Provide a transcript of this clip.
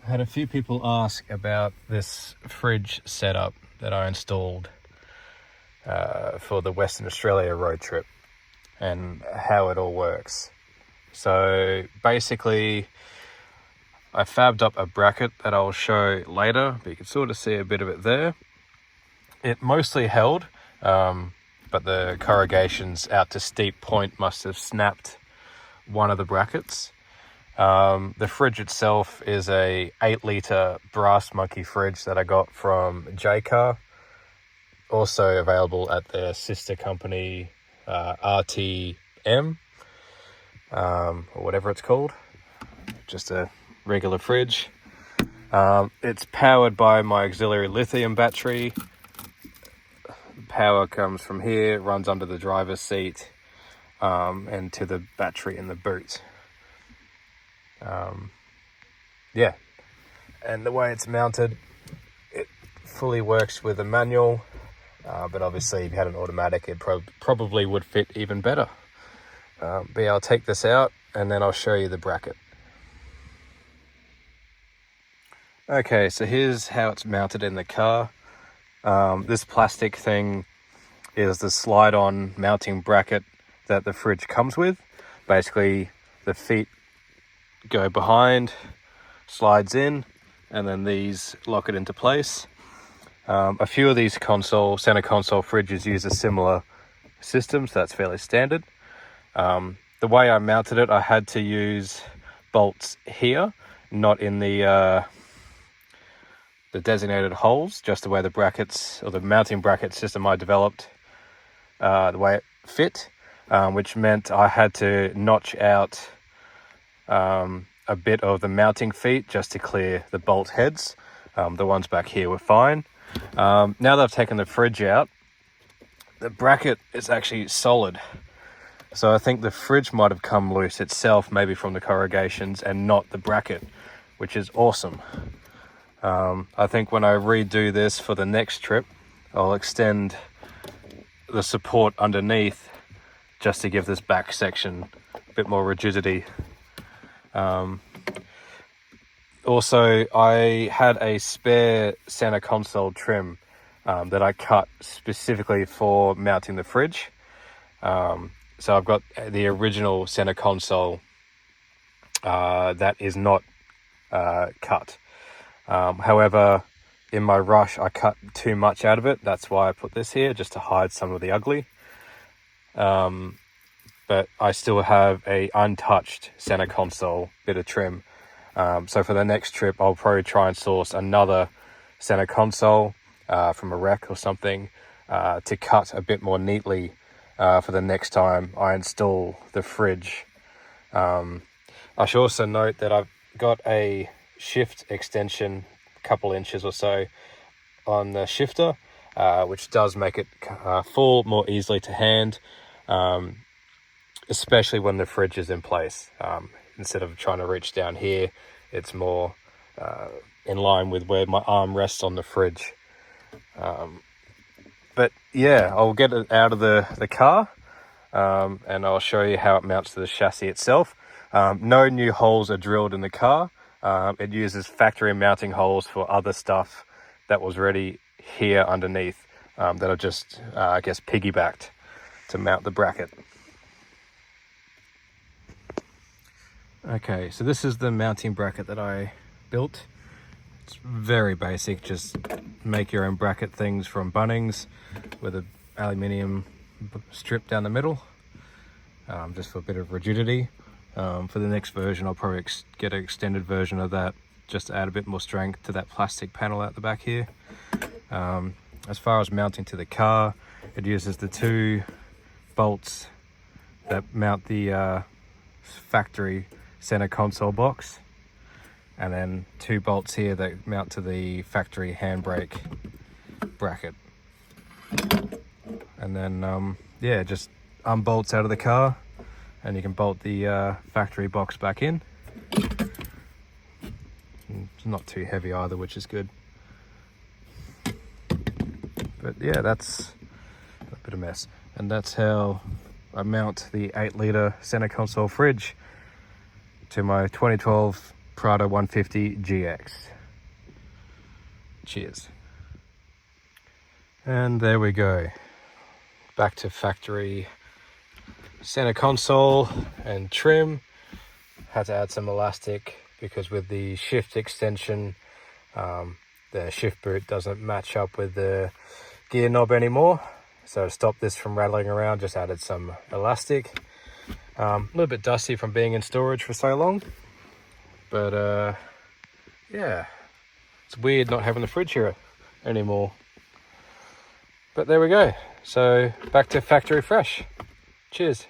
had a few people ask about this fridge setup that I installed for the Western Australia road trip and how it all works. So basically, I fabbed up a bracket that I'll show later, but you can sort of see a bit of it there. It mostly held, but the corrugations out to steep point must have snapped one of the brackets. The fridge itself is a 8-litre brass monkey fridge that I got from JCar, also available at their sister company RTM, or whatever it's called. Just a regular fridge. It's powered by my auxiliary lithium battery. Power comes from here, runs under the driver's seat, and to the battery in the boot. Yeah, and the way it's mounted, it fully works with a manual, but obviously if you had an automatic, it probably would fit even better. But yeah, I'll take this out and then I'll show you the bracket. Okay, so here's how it's mounted in the car. This plastic thing is the slide-on mounting bracket that the fridge comes with. Basically, the feet go behind, slides in, and then these lock it into place. A few of these center console fridges use a similar system, so that's fairly standard. The way I mounted it, I had to use bolts here, not in the designated holes, just the way the brackets, or the mounting bracket system I developed, the way it fit, which meant I had to notch out a bit of the mounting feet just to clear the bolt heads. The ones back here were fine. Now that I've taken the fridge out, the bracket is actually solid. So I think the fridge might have come loose itself, maybe from the corrugations, and not the bracket, which is awesome. I think when I redo this for the next trip, I'll extend the support underneath just to give this back section a bit more rigidity. Also, I had a spare center console trim that I cut specifically for mounting the fridge. So I've got the original center console that is not cut. However, in my rush, I cut too much out of it. That's why I put this here, just to hide some of the ugly. But I still have a untouched center console bit of trim. So for the next trip, I'll probably try and source another center console from a wreck or something to cut a bit more neatly for the next time I install the fridge. I should also note that I've got a shift extension, a couple inches or so, on the shifter, which does make it fall more easily to hand, especially when the fridge is in place. Instead of trying to reach down here, it's more in line with where my arm rests on the fridge. But yeah, I'll get it out of the car, and I'll show you how it mounts to the chassis itself. No new holes are drilled in the car. It uses factory mounting holes for other stuff that was already here underneath, that are just, I guess, piggybacked to mount the bracket. Okay, so this is the mounting bracket that I built. It's very basic, just make your own bracket things from Bunnings with an aluminium strip down the middle, just for a bit of rigidity. For the next version, I'll probably get an extended version of that, just to add a bit more strength to that plastic panel out the back here. As far as mounting to the car, it uses the 2 bolts that mount the factory center console box, and then 2 bolts here that mount to the factory handbrake bracket. And then yeah, just unbolts out of the car, and you can bolt the factory box back in. It's not too heavy either, which is good. But yeah, that's a bit of a mess. And that's how I mount the 8-litre center console fridge to my 2012 Prado 150 GX. Cheers. And there we go. Back to factory center console and trim. Had to add some elastic because with the shift extension, the shift boot doesn't match up with the gear knob anymore. So to stop this from rattling around, just added some elastic. A little bit dusty from being in storage for so long. But yeah, it's weird not having the fridge here anymore. But there we go. So back to factory fresh. Cheers.